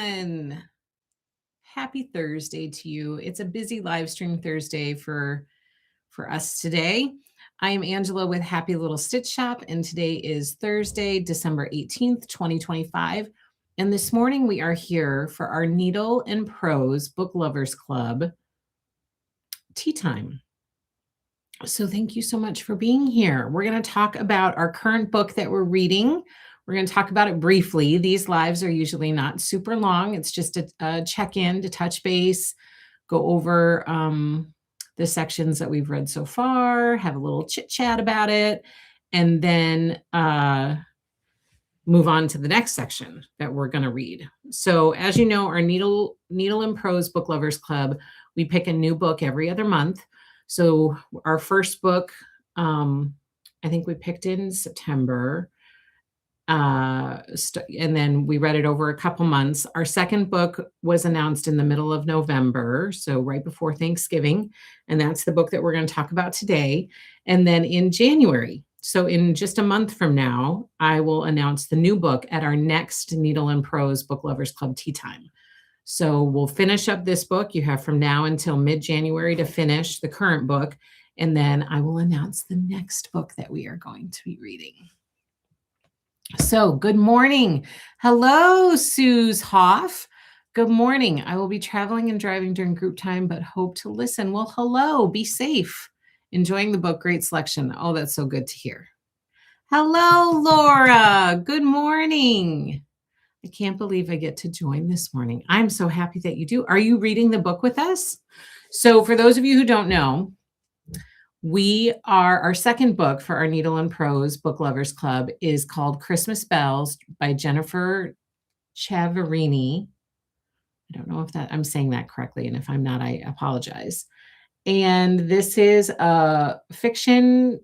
everyone. Happy Thursday to you. It's a busy live stream Thursday for us today. I am Angela with Happy Little Stitch Shop, and today is Thursday, December 18th, 2025. And this morning we are here for our Needle and Prose Book Lovers Club tea time. So thank you so much for being here. We're going to talk about our current book that we're reading. We're going to talk about it briefly. These lives are usually not super long. It's just a check-in to touch base, go over the sections that we've read so far, have a little chit-chat about it, and then move on to the next section that we're going to read. So as you know, our Needle and Prose Book Lovers Club, we pick a new book every other month. So our first book, I think we picked in September, and then we read it over a couple months. Our second book was announced in the middle of November, so right before Thanksgiving, and that's the book that we're going to talk about today. And then in January, so in just a month from now, I will announce the new book at our next Needle and Prose Book Lovers Club tea time. So we'll finish up this book. You have from now until mid-January to finish the current book, and then I will announce the next book that we are going to be reading. So good morning. Hello, Suze Hoff. Good morning. I will be traveling and driving during group time, but hope to listen. Well, hello. Be safe. Enjoying the book. Great selection. Oh, that's so good to hear. Hello, Laura. Good morning. I can't believe I get to join this morning. I'm so happy that you do. Are you reading the book with us? So for those of you who don't know, our second book for our Needle and Prose Book Lovers Club is called Christmas Bells by Jennifer Chiaverini. I don't know if I'm saying that correctly, and if I'm not, I apologize. And this is a fictional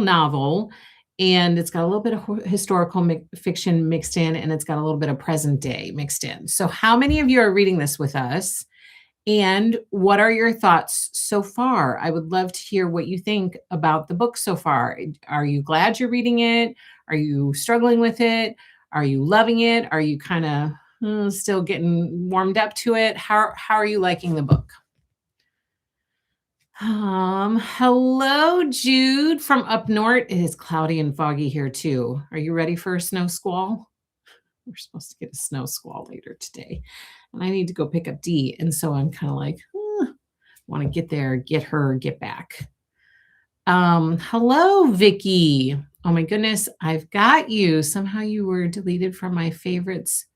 novel, and it's got a little bit of historical fiction mixed in, and it's got a little bit of present day mixed in. So how many of you are reading this with us? And what are your thoughts so far? I would love to hear what you think about the book so far. Are you glad you're reading it? Are you struggling with it? Are you loving it? Are you kind of still getting warmed up to it? How are you liking the book? Hello, Jude from up north. It is cloudy and foggy here too. Are you ready for a snow squall? We're supposed to get a snow squall later today, and I need to go pick up Dee. And so I'm kind of like, want to get there, get her, get back. Hello, Vicky. Oh my goodness, I've got you. Somehow you were deleted from my favorites,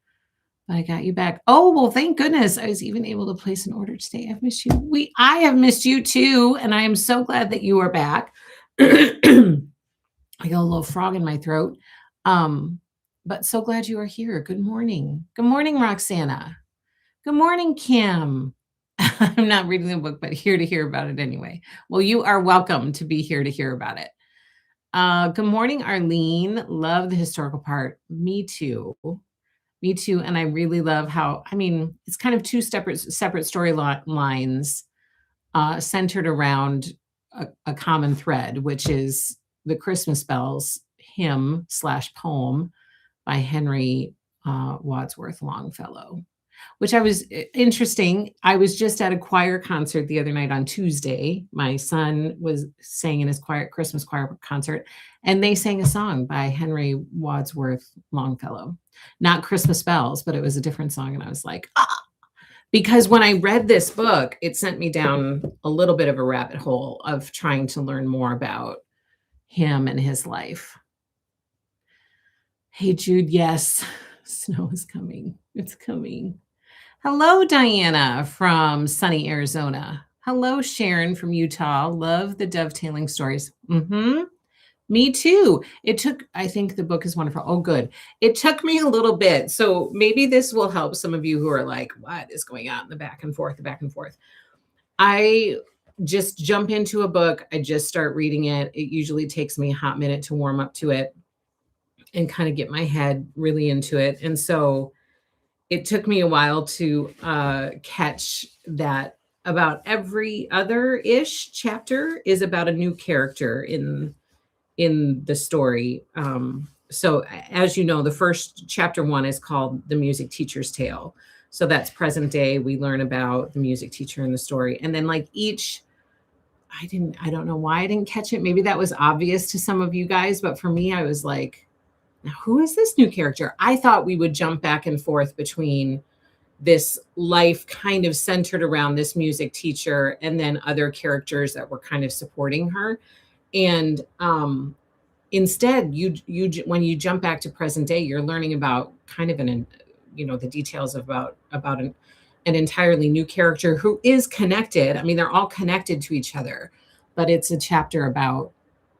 but I got you back. Oh, well, thank goodness. I was even able to place an order today. I've missed you. I have missed you too, and I am so glad that you are back. I got a little frog in my throat. But so glad you are here. Good morning. Good morning, Roxana. Good morning, Kim. I'm not reading the book, but here to hear about it anyway. Well, you are welcome to be here to hear about it. Good morning, Arlene. Love the historical part. Me too. Me too. And I really love how, it's kind of two separate storylines centered around a common thread, which is the Christmas Bells hymn/poem by Henry Wadsworth Longfellow, which interesting. I was just at a choir concert the other night on Tuesday. My son was sang in his Christmas choir concert, and they sang a song by Henry Wadsworth Longfellow. Not Christmas Bells, but it was a different song. And I was like, because when I read this book, it sent me down a little bit of a rabbit hole of trying to learn more about him and his life. Hey, Jude, yes, snow is coming. It's coming. Hello, Diana from sunny Arizona. Hello, Sharon from Utah. Love the dovetailing stories. Me too. I think the book is wonderful. Oh, good. It took me a little bit. So maybe this will help some of you who are like, what is going on? The back and forth. I just jump into a book. I just start reading it. It usually takes me a hot minute to warm up to it and kind of get my head really into it. And so it took me a while to catch that about every other-ish chapter is about a new character in the story. So as you know, the first chapter 1 is called The Music Teacher's Tale. So that's present day. We learn about the music teacher in the story. And then like each, I don't know why I didn't catch it. Maybe that was obvious to some of you guys, but for me, I was like, now who is this new character? I thought we would jump back and forth between this life kind of centered around this music teacher and then other characters that were kind of supporting her. And instead, you when you jump back to present day, you're learning about kind of the details about an entirely new character who is connected. I mean, they're all connected to each other, but it's a chapter about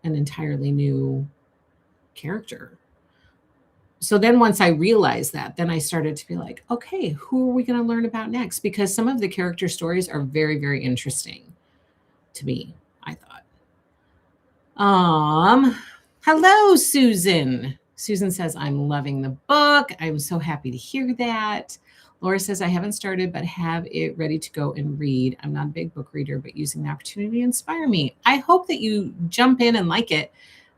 an entirely new character. So then once I realized that, then I started to be like, okay, who are we going to learn about next? Because some of the character stories are very, very interesting to me, I thought. Hello, Susan. Susan says, I'm loving the book. I'm so happy to hear that. Laura says, I haven't started, but have it ready to go and read. I'm not a big book reader, but using the opportunity to inspire me. I hope that you jump in and like it.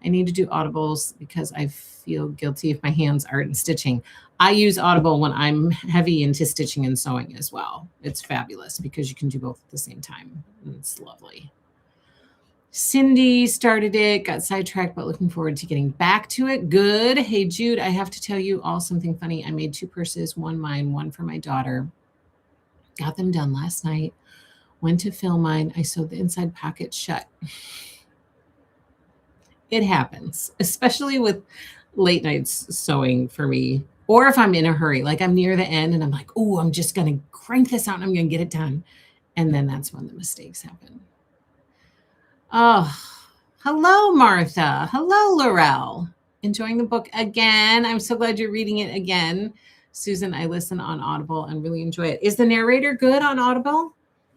I need to do audibles because I feel guilty if my hands aren't stitching. I use Audible when I'm heavy into stitching and sewing as well. It's fabulous because you can do both at the same time. It's lovely. Cindy started it, got sidetracked, but looking forward to getting back to it. Good. Hey, Jude, I have to tell you all something funny. I made 2 purses, one mine, one for my daughter. Got them done last night. Went to fill mine. I sewed the inside pocket shut. It happens, especially with late nights sewing for me. Or if I'm in a hurry, like I'm near the end and I'm like, oh, I'm just going to crank this out and I'm going to get it done. And then that's when the mistakes happen. Oh, hello, Martha. Hello, Laurel. Enjoying the book again. I'm so glad you're reading it again. Susan, I listen on Audible and really enjoy it. Is the narrator good on Audible?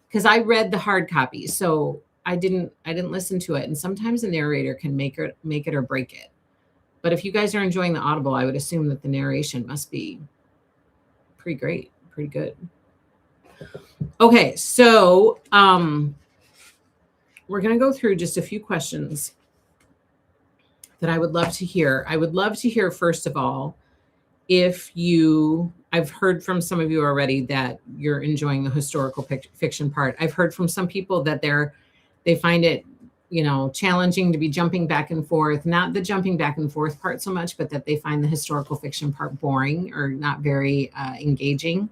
Because I read the hard copy, so I didn't listen to it. And sometimes the narrator can make it or break it. But if you guys are enjoying the Audible, I would assume that the narration must be pretty great, pretty good. Okay, so we're going to go through just a few questions that I would love to hear. I would love to hear, first of all, I've heard from some of you already that you're enjoying the historical fiction part. I've heard from some people that they find it, challenging to be jumping back and forth, not the jumping back and forth part so much, but that they find the historical fiction part boring or not very engaging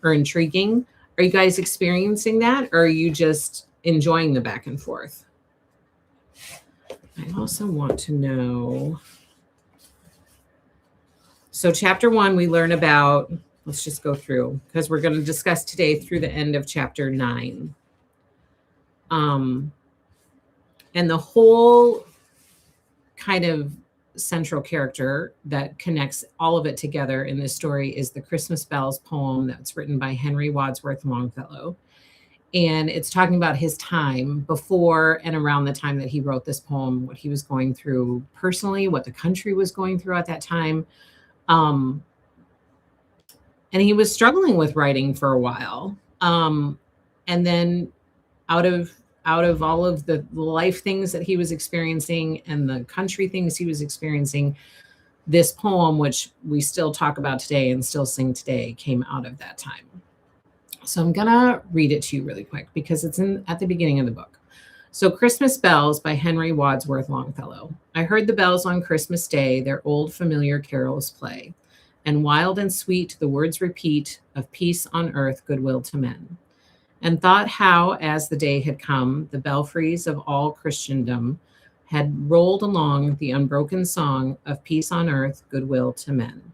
or intriguing. Are you guys experiencing that, or are you just enjoying the back and forth? I also want to know. So chapter 1, we learn about, let's just go through because we're going to discuss today through the end of chapter 9. And the whole kind of central character that connects all of it together in this story is the Christmas Bells poem that's written by Henry Wadsworth Longfellow. And it's talking about his time before and around the time that he wrote this poem, what he was going through personally, what the country was going through at that time. And he was struggling with writing for a while. And then out of all of the life things that he was experiencing and the country things he was experiencing, this poem, which we still talk about today and still sing today, came out of that time. So I'm gonna read it to you really quick because it's at the beginning of the book. So Christmas Bells by Henry Wadsworth Longfellow. I heard the bells on Christmas Day, their old familiar carols play, and wild and sweet the words repeat of peace on earth, goodwill to men. And thought how, as the day had come, the belfries of all Christendom had rolled along the unbroken song of peace on earth, goodwill to men.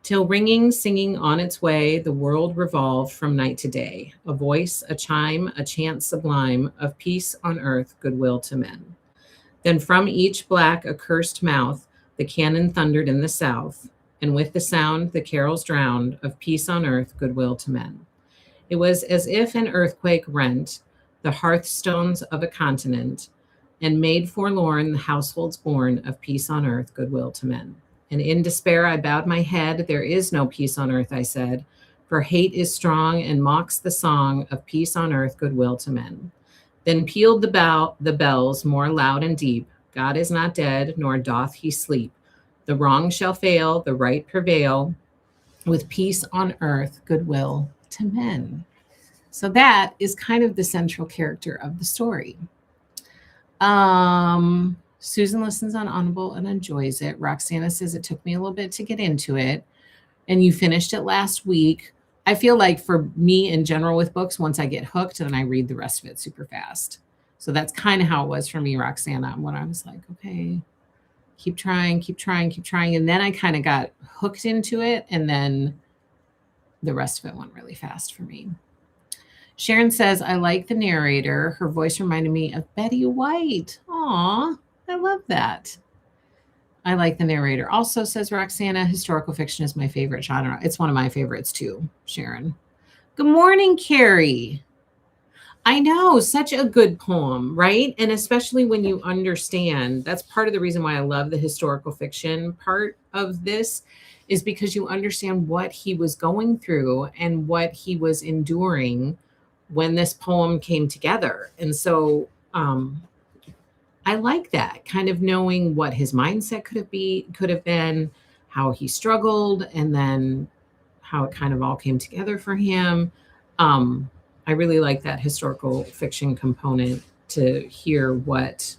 Till ringing, singing on its way, the world revolved from night to day, a voice, a chime, a chant sublime of peace on earth, goodwill to men. Then from each black accursed mouth, the cannon thundered in the south, and with the sound the carols drowned of peace on earth, goodwill to men. It was as if an earthquake rent the hearthstones of a continent and made forlorn the households born of peace on earth, goodwill to men. And in despair I bowed my head. There is no peace on earth, I said, for hate is strong and mocks the song of peace on earth, goodwill to men. Then pealed the bells more loud and deep. God is not dead, nor doth he sleep. The wrong shall fail, the right prevail, with peace on earth, goodwill to men. So that is kind of the central character of the story. Susan listens on Audible and enjoys it. Roxana says it took me a little bit to get into it, and you finished it last week. I feel like for me in general with books, once I get hooked, then I read the rest of it super fast. So that's kind of how it was for me, Roxana, when I was like, okay, keep trying, keep trying, keep trying. And then I kind of got hooked into it, and then the rest of it went really fast for me. Sharon says, I like the narrator. Her voice reminded me of Betty White. Aw, I love that. I like the narrator. Also, says Roxana, historical fiction is my favorite genre. It's one of my favorites too, Sharon. Good morning, Carrie. I know, such a good poem, right? And especially when you understand, that's part of the reason why I love the historical fiction part of this, is because you understand what he was going through and what he was enduring when this poem came together. And so I like that, kind of knowing what his mindset could have been, how he struggled, and then how it kind of all came together for him. I really like that historical fiction component to hear what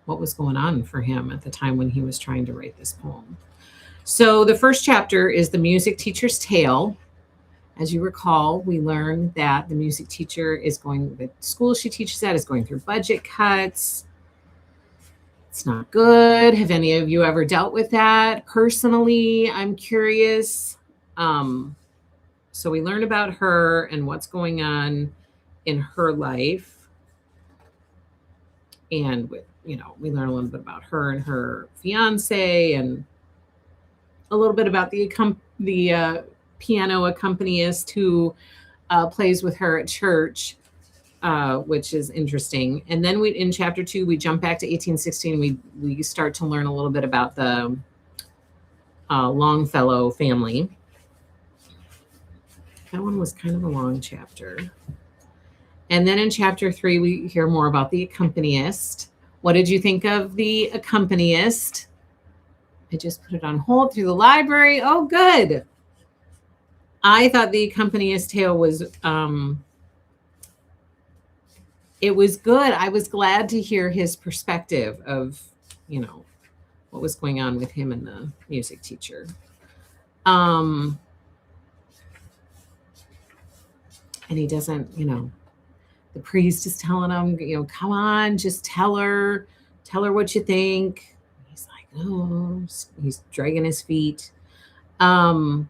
was going on for him at the time when he was trying to write this poem. So the first chapter is the music teacher's tale. As you recall, we learned that the music teacher the school she teaches at is going through budget cuts. It's not good. Have any of you ever dealt with that personally? I'm curious. So we learn about her and what's going on in her life. And we learn a little bit about her and her fiance, and a little bit about the piano accompanist who plays with her at church, which is interesting. And then in chapter 2, we jump back to 1816. We start to learn a little bit about the Longfellow family. That one was kind of a long chapter. And then in chapter 3, we hear more about the accompanist. What did you think of the accompanist? I just put it on hold through the library. Oh, good. I thought the accompanist tale was, it was good. I was glad to hear his perspective of, what was going on with him and the music teacher. And he doesn't, the priest is telling him, come on, just tell her what you think. He's like, no, he's dragging his feet. And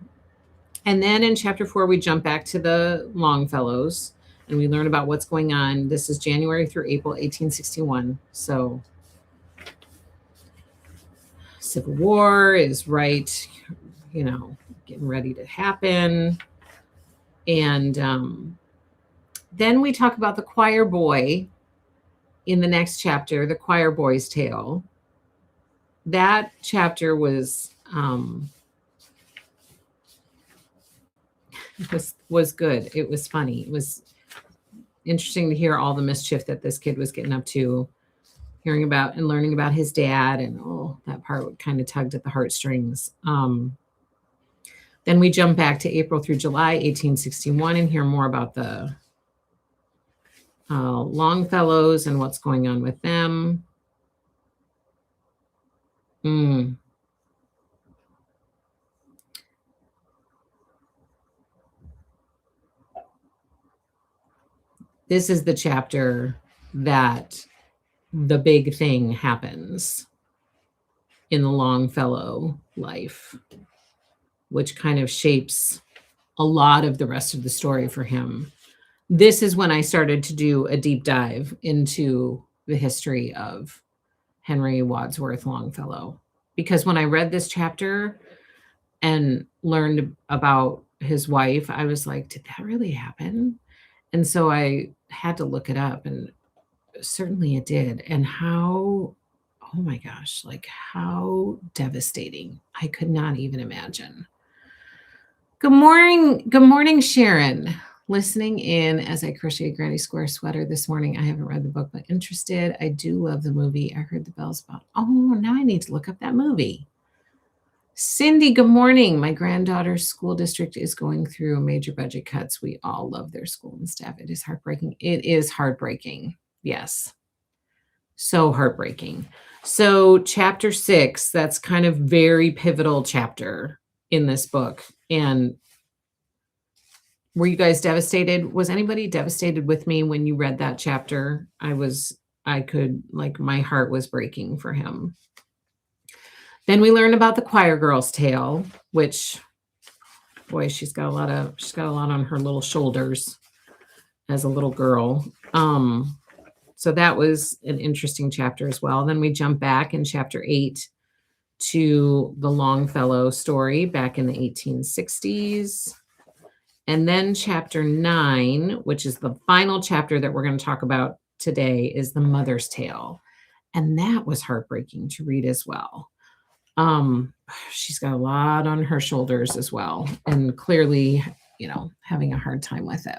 then in chapter 4, we jump back to the Longfellows and we learn about what's going on. This is January through April 1861. So Civil War is right, getting ready to happen. And then we talk about the choir boy in the next chapter, the choir boy's tale. That chapter was good. It was funny. It was interesting to hear all the mischief that this kid was getting up to, hearing about and learning about his dad, and that part kind of tugged at the heartstrings. Then we jump back to April through July 1861 and hear more about the Longfellows and what's going on with them. This is the chapter that the big thing happens in the Longfellow life, which kind of shapes a lot of the rest of the story for him. This is when I started to do a deep dive into the history of Henry Wadsworth Longfellow, because when I read this chapter and learned about his wife, I was like, did that really happen? And so I had to look it up, and certainly it did. And how, oh my gosh, like how devastating. I could not even imagine. Good morning, Sharon. listening in as I crochet a granny square sweater this morning. I haven't read the book, but interested. I do love the movie. I heard the bells about. Oh, now I need to look up that movie. Cindy, good morning. My granddaughter's school district is going through major budget cuts. We all love their school and staff. It is heartbreaking. It is heartbreaking. Yes. So heartbreaking. So chapter 6, that's kind of very pivotal chapter in this book. And were you guys devastated? Was anybody devastated with me when you read that chapter? My heart was breaking for him. Then we learned about the choir girl's tale, which, boy, she's got a lot on her little shoulders as a little girl. So that was an interesting chapter as well. Then we jump back in chapter 8 to the Longfellow story back in the 1860s. And then chapter 9, which is the final chapter that we're going to talk about today, is the Mother's Tale. And that was heartbreaking to read as well. She's got a lot on her shoulders as well, and clearly, having a hard time with it.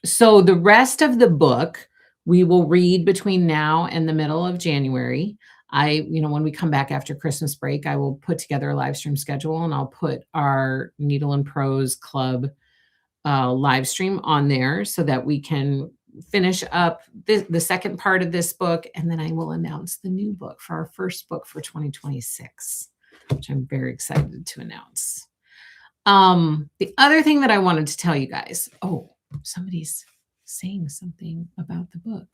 So the rest of the book we will read between now and the middle of January. When we come back after Christmas break, I will put together a live stream schedule, and I'll put our Needle and Prose Club live stream on there so that we can finish up the second part of this book, and then I will announce the new book for our first book for 2026, which I'm very excited to announce. The other thing that I wanted to tell you guys, somebody's saying something about the book.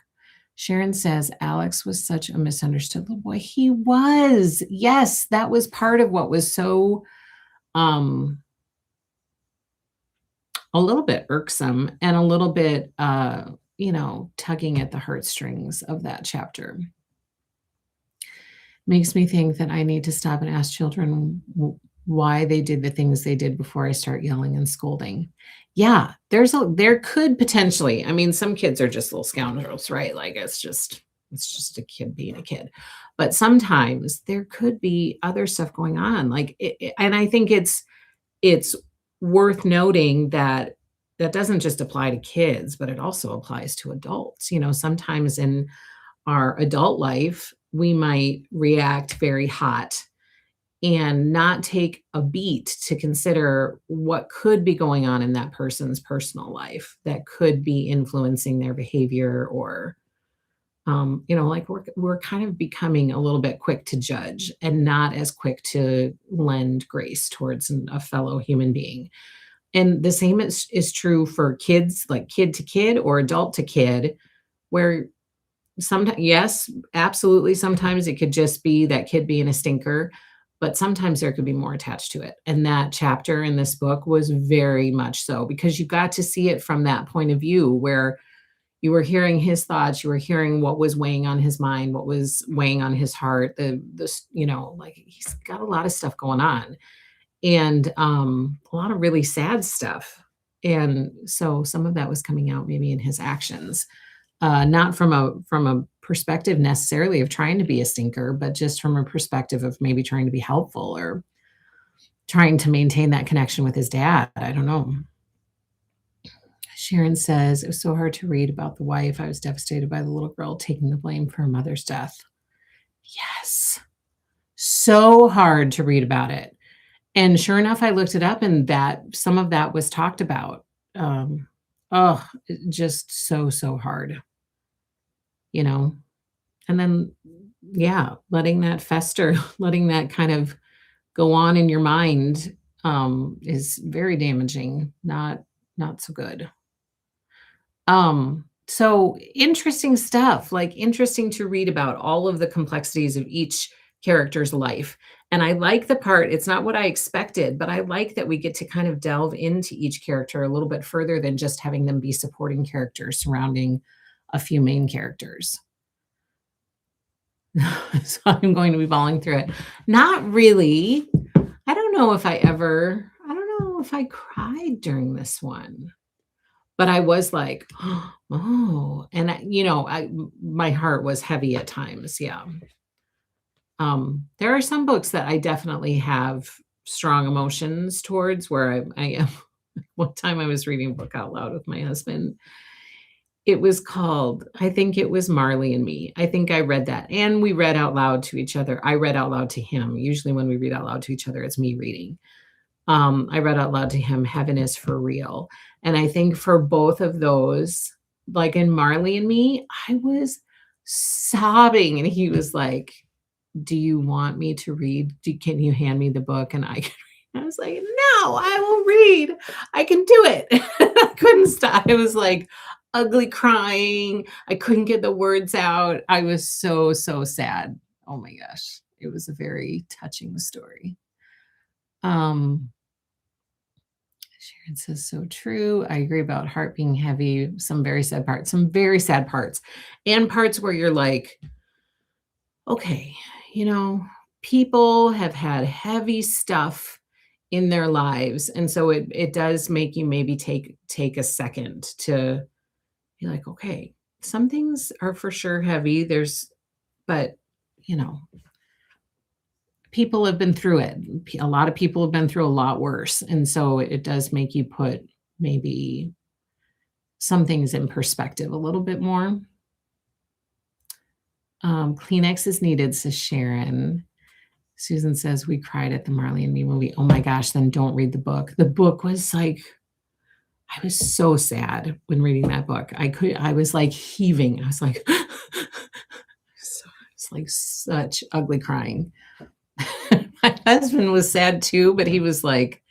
Sharon says, Alex was such a misunderstood little boy. He was. Yes, that was part of what was so a little bit irksome and a little bit, tugging at the heartstrings of that chapter. Makes me think that I need to stop and ask children why they did the things they did before I start yelling and scolding. Yeah, there could potentially, some kids are just little scoundrels, right? Like it's just a kid being a kid. But sometimes there could be other stuff going on. And I think it's worth noting that doesn't just apply to kids, but it also applies to adults. Sometimes in our adult life, we might react very hot and not take a beat to consider what could be going on in that person's personal life that could be influencing their behavior, or we're kind of becoming a little bit quick to judge and not as quick to lend grace towards a fellow human being. And the same is true for kids, like kid to kid or adult to kid, where sometimes, yes, absolutely, sometimes it could just be that kid being a stinker, but sometimes there could be more attached to it. And that chapter in this book was very much so, because you got to see it from that point of view where you were hearing his thoughts, you were hearing what was weighing on his mind, what was weighing on his heart, he's got a lot of stuff going on, and a lot of really sad stuff. And so some of that was coming out maybe in his actions, not from a perspective necessarily of trying to be a stinker, but just from a perspective of maybe trying to be helpful or trying to maintain that connection with his dad. I don't know. Sharon says, it was so hard to read about the wife. I was devastated by the little girl taking the blame for her mother's death. Yes. So hard to read about it. And sure enough, I looked it up, and that some of that was talked about. Just so hard, and then, letting that fester, letting that kind of go on in your mind, is very damaging, not so good. So interesting stuff, interesting to read about all of the complexities of each character's life. And I like the part, it's not what I expected, but I like that we get to kind of delve into each character a little bit further than just having them be supporting characters surrounding a few main characters. So I'm going to be balling through it. Not really. I don't know if I cried during this one, but I was like, oh, and my heart was heavy at times. Yeah. There are some books that I definitely have strong emotions towards, where I am One time I was reading a book out loud with my husband. It was called, I think it was Marley and Me. I think I read that, and we read out loud to each other. I read out loud to him. Usually when we read out loud to each other, it's me reading. I read out loud to him, Heaven is for Real. And I think for both of those, like in Marley and Me, I was sobbing. And he was like, do you want me to read? Can you hand me the book and I can read? I was like, no, I will read. I can do it. I couldn't stop. It was like ugly crying. I couldn't get the words out. I was so, so sad. Oh my gosh. It was a very touching story. Um, Sharon says, so true. I agree about heart being heavy. Some very sad parts, and parts where you're like, okay, people have had heavy stuff in their lives. And so it does make you maybe take a second to be like, okay, some things are for sure heavy. But you know, people have been through it. A lot of people have been through a lot worse. And so it does make you put maybe some things in perspective a little bit more. Kleenex is needed, says Sharon. Susan says, we cried at the Marley and Me movie. Oh my gosh, then don't read the book. The book was like, I was so sad when reading that book. I was like heaving. I was like, it's like such ugly crying. My husband was sad too, but he was like,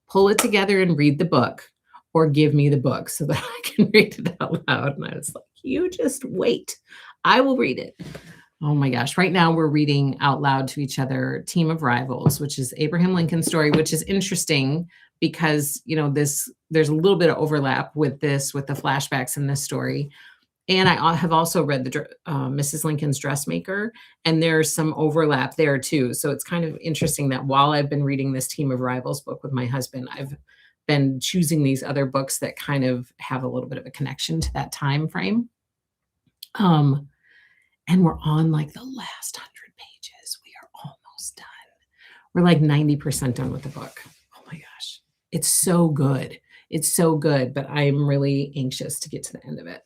pull it together and read the book, or give me the book so that I can read it out loud. And I was like, you just wait. I will read it. Oh my gosh. Right now we're reading out loud to each other Team of Rivals, which is Abraham Lincoln's story, which is interesting because, there's a little bit of overlap with the flashbacks in this story. And I have also read the Mrs. Lincoln's Dressmaker, and there's some overlap there too. So it's kind of interesting that while I've been reading this Team of Rivals book with my husband, I've been choosing these other books that kind of have a little bit of a connection to that time frame. And we're on like the last 100 pages. We are almost done. We're like 90% done with the book. Oh my gosh. It's so good. It's so good, but I'm really anxious to get to the end of it.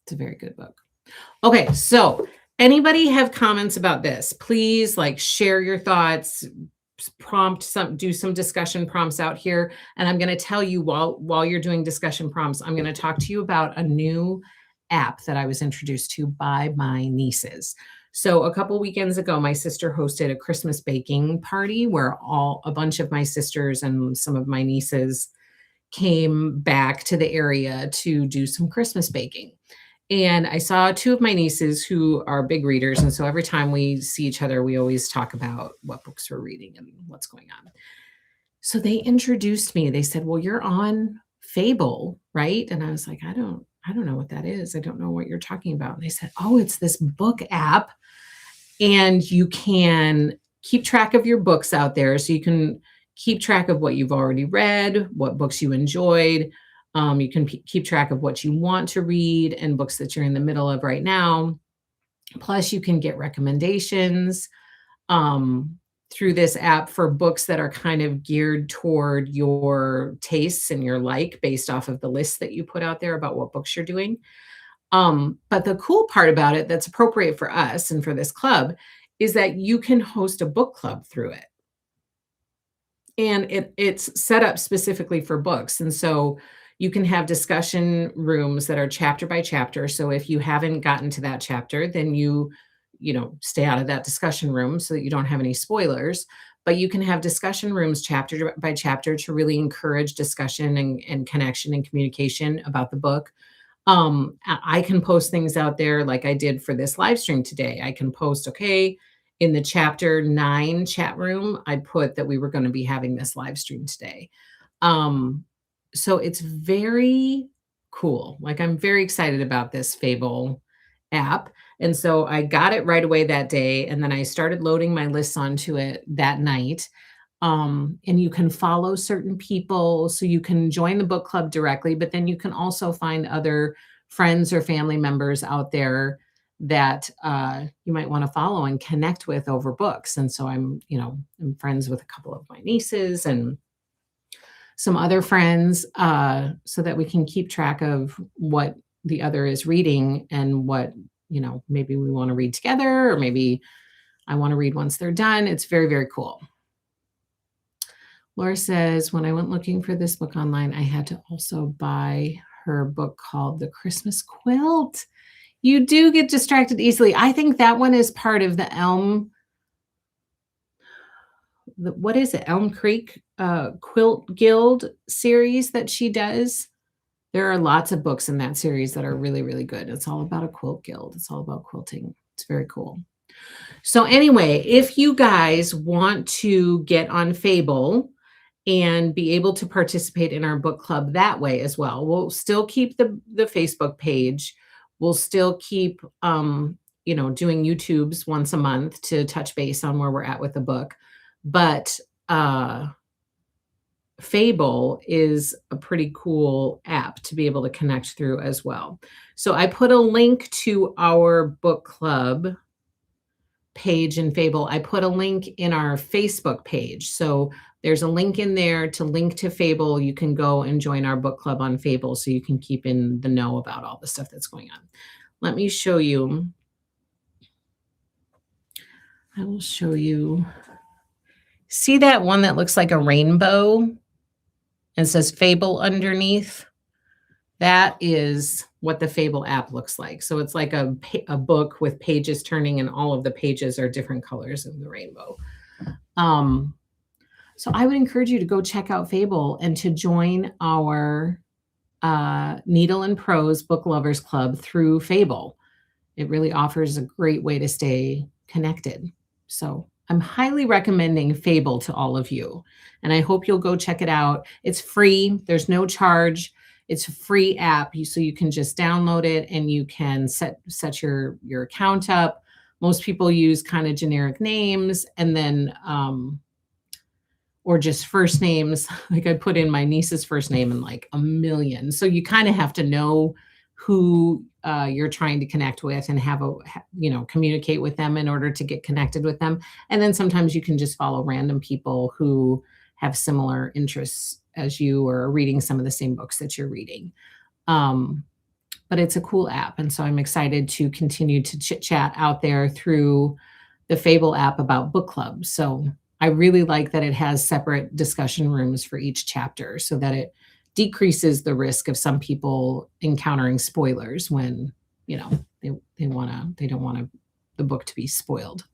It's a very good book. Okay, so anybody have comments about this? Please share your thoughts, do some discussion prompts out here. And I'm going to tell you while you're doing discussion prompts, I'm going to talk to you about a new app that I was introduced to by my nieces. So a couple weekends ago, my sister hosted a Christmas baking party where a bunch of my sisters and some of my nieces came back to the area to do some Christmas baking. And I saw two of my nieces who are big readers. And so every time we see each other, we always talk about what books we're reading and what's going on. So they introduced me. They said, well, you're on Fable, right? And I was like, I don't know what that is. I don't know what you're talking about. And they said, oh, it's this book app. And you can keep track of your books out there. So you can keep track of what you've already read, what books you enjoyed. You can keep track of what you want to read and books that you're in the middle of right now. Plus, you can get recommendations through this app for books that are kind of geared toward your tastes and your based off of the list that you put out there about what books you're doing. But the cool part about it that's appropriate for us and for this club is that you can host a book club through it. And it's set up specifically for books. And so you can have discussion rooms that are chapter by chapter. So if you haven't gotten to that chapter, then you stay out of that discussion room so that you don't have any spoilers. But you can have discussion rooms chapter by chapter to really encourage discussion and connection and communication about the book. I can post things out there like I did for this live stream today. I can post, okay, in the chapter 9 chat room, I put that we were going to be having this live stream today. So it's very cool. I'm very excited about this Fable app. And so I got it right away that day. And then I started loading my lists onto it that night. And you can follow certain people. So you can join the book club directly, but then you can also find other friends or family members out there that you might want to follow and connect with over books. And so I'm friends with a couple of my nieces, and some other friends, so that we can keep track of what the other is reading and what, maybe we want to read together, or maybe I want to read once they're done. It's very, very cool. Laura says, when I went looking for this book online, I had to also buy her book called The Christmas Quilt. You do get distracted easily. I think that one is part of the what is it? Elm Creek Quilt Guild series that she does. There are lots of books in that series that are really, really good. It's all about a quilt guild. It's all about quilting. It's very cool. So anyway, if you guys want to get on Fable and be able to participate in our book club that way as well, we'll still keep the Facebook page. We'll still keep, doing YouTubes once a month to touch base on where we're at with the book. But Fable is a pretty cool app to be able to connect through as well. So I put a link to our book club page in Fable. I put a link in our Facebook page. So there's a link in there to link to Fable. You can go and join our book club on Fable so you can keep in the know about all the stuff that's going on. Let me show you. I will show you. See that one that looks like a rainbow and says Fable underneath? That is what the Fable app looks like. So it's like a book with pages turning, and all of the pages are different colors of the rainbow. So I would encourage you to go check out Fable and to join our Needle and Prose Book Lovers Club through Fable. It really offers a great way to stay connected. So I'm highly recommending Fable to all of you, and I hope you'll go check it out. It's free. There's no charge. It's a free app, so you can just download it and you can set your account up. Most people use kind of generic names, and then or just first names. Like I put in my niece's first name and like a million. So you kind of have to know who you're trying to connect with and have communicate with them in order to get connected with them. And then sometimes you can just follow random people who have similar interests as you, or are reading some of the same books that you're reading. But it's a cool app. And so I'm excited to continue to chit chat out there through the Fable app about book clubs. So I really like that it has separate discussion rooms for each chapter so that it decreases the risk of some people encountering spoilers when, they don't want the book to be spoiled.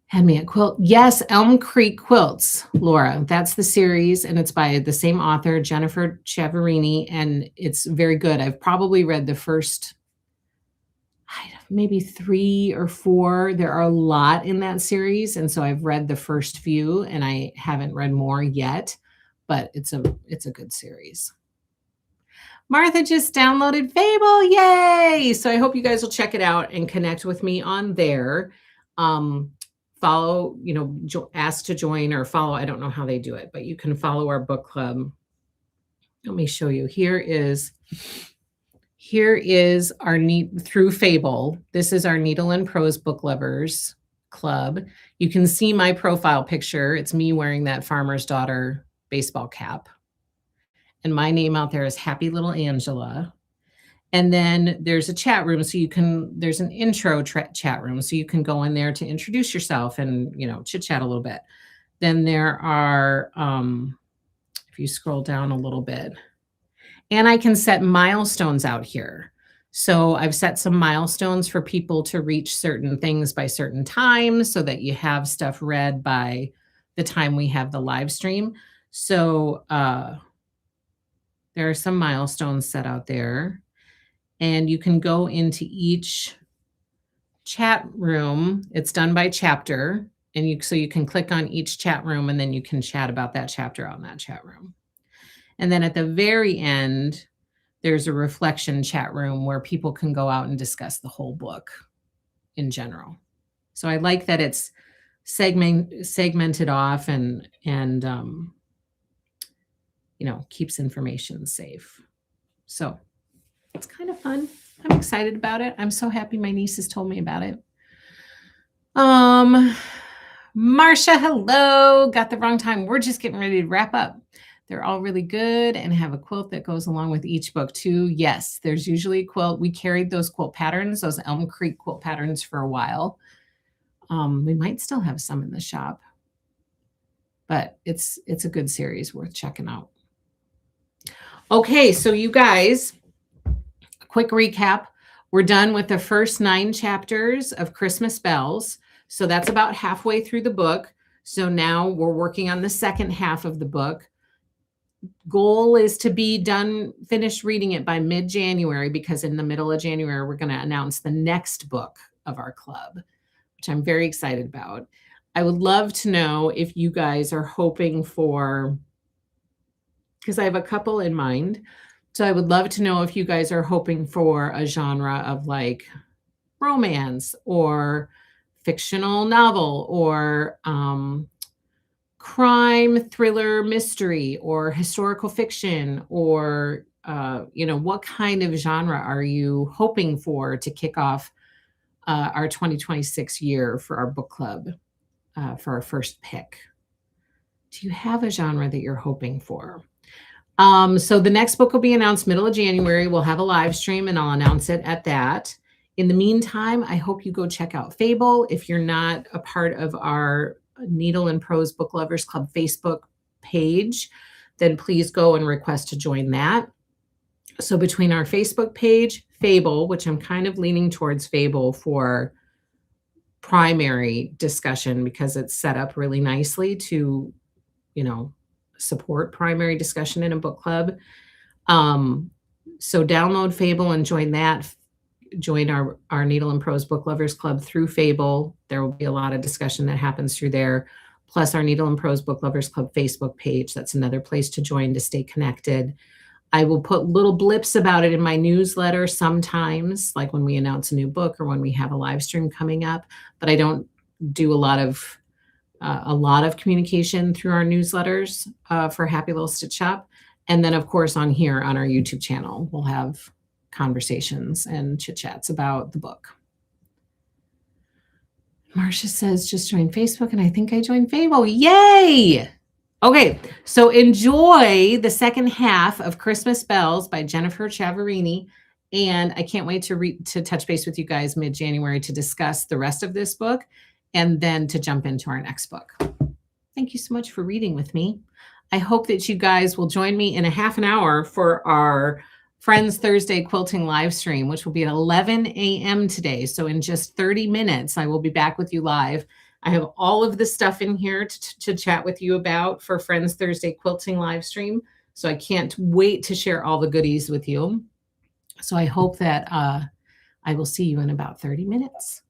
Hand me a quilt. Yes, Elm Creek Quilts, Laura. That's the series, and it's by the same author, Jennifer Chiaverini, and it's very good. I've probably read the first maybe 3 or 4. There are a lot in that series, and so I've read the first few, and I haven't read more yet, but it's a good series. Martha just downloaded Fable. Yay! So I hope you guys will check it out and connect with me on there. Follow, ask to join or follow. I don't know how they do it, but you can follow our book club. Let me show you. Here is our through Fable. This is our Needle and Prose Book Lovers Club. You can see my profile picture. It's me wearing that farmer's daughter baseball cap. And my name out there is Happy Little Angela. And then there's a chat room. So there's an intro chat room. So you can go in there to introduce yourself and, chit chat a little bit. Then there are, if you scroll down a little bit, and I can set milestones out here. So I've set some milestones for people to reach certain things by certain times so that you have stuff read by the time we have the live stream. So there are some milestones set out there. And you can go into each chat room. It's done by chapter. And so you can click on each chat room, and then you can chat about that chapter on that chat room. And then at the very end, there's a reflection chat room where people can go out and discuss the whole book in general. So I like that it's segmented off and keeps information safe. So it's kind of fun. I'm excited about it. I'm so happy my niece has told me about it. Marcia, hello. Got the wrong time. We're just getting ready to wrap up. They're all really good and have a quilt that goes along with each book too. Yes, there's usually a quilt. We carried those quilt patterns, those Elm Creek quilt patterns for a while. We might still have some in the shop, but it's a good series worth checking out. Okay, so you guys, a quick recap. We're done with the first 9 chapters of Christmas Bells. So that's about halfway through the book. So now we're working on the second half of the book. Goal is to be done, finished reading it by mid-January, because in the middle of January, we're going to announce the next book of our club, which I'm very excited about. I would love to know if you guys are hoping for, because I have a couple in mind. So I would love to know if you guys are hoping for a genre of like romance or fictional novel or crime, thriller, mystery, or historical fiction, or what kind of genre are you hoping for to kick off our 2026 year for our book club for our first pick? Do you have a genre that you're hoping for? So the next book will be announced middle of January. We'll have a live stream and I'll announce it at that. In the meantime, I hope you go check out Fable. If you're not a part of our Needle and Prose Book Lovers Club Facebook page, then please go and request to join that. So between our Facebook page, Fable, which I'm kind of leaning towards Fable for primary discussion because it's set up really nicely to, support primary discussion in a book club. So download Fable and join that. Join our Needle and Prose Book Lovers Club through Fable. There will be a lot of discussion that happens through there. Plus our Needle and Prose Book Lovers Club Facebook page. That's another place to join to stay connected. I will put little blips about it in my newsletter sometimes, like when we announce a new book or when we have a live stream coming up, but I don't do a lot of communication through our newsletters for Happy Little Stitch Shop. And then, of course, on here on our YouTube channel, we'll have conversations and chit chats about the book. Marcia says, just join Facebook, and I think I joined Fable. Yay! Okay, so enjoy the second half of Christmas Bells by Jennifer Chiaverini. And I can't wait to touch base with you guys mid-January to discuss the rest of this book and then to jump into our next book. Thank you so much for reading with me. I hope that you guys will join me in a half an hour for our Friends Thursday Quilting live stream, which will be at 11 a.m. today. So in just 30 minutes, I will be back with you live. I have all of the stuff in here to chat with you about for Friends Thursday Quilting live stream. So I can't wait to share all the goodies with you. So I hope that I will see you in about 30 minutes.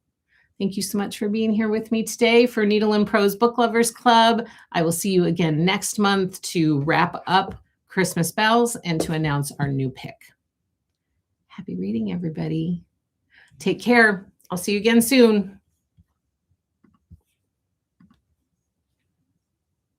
Thank you so much for being here with me today for Needle and Prose Book Lovers Club. I will see you again next month to wrap up Christmas Bells and to announce our new pick. Happy reading, everybody. Take care. I'll see you again soon.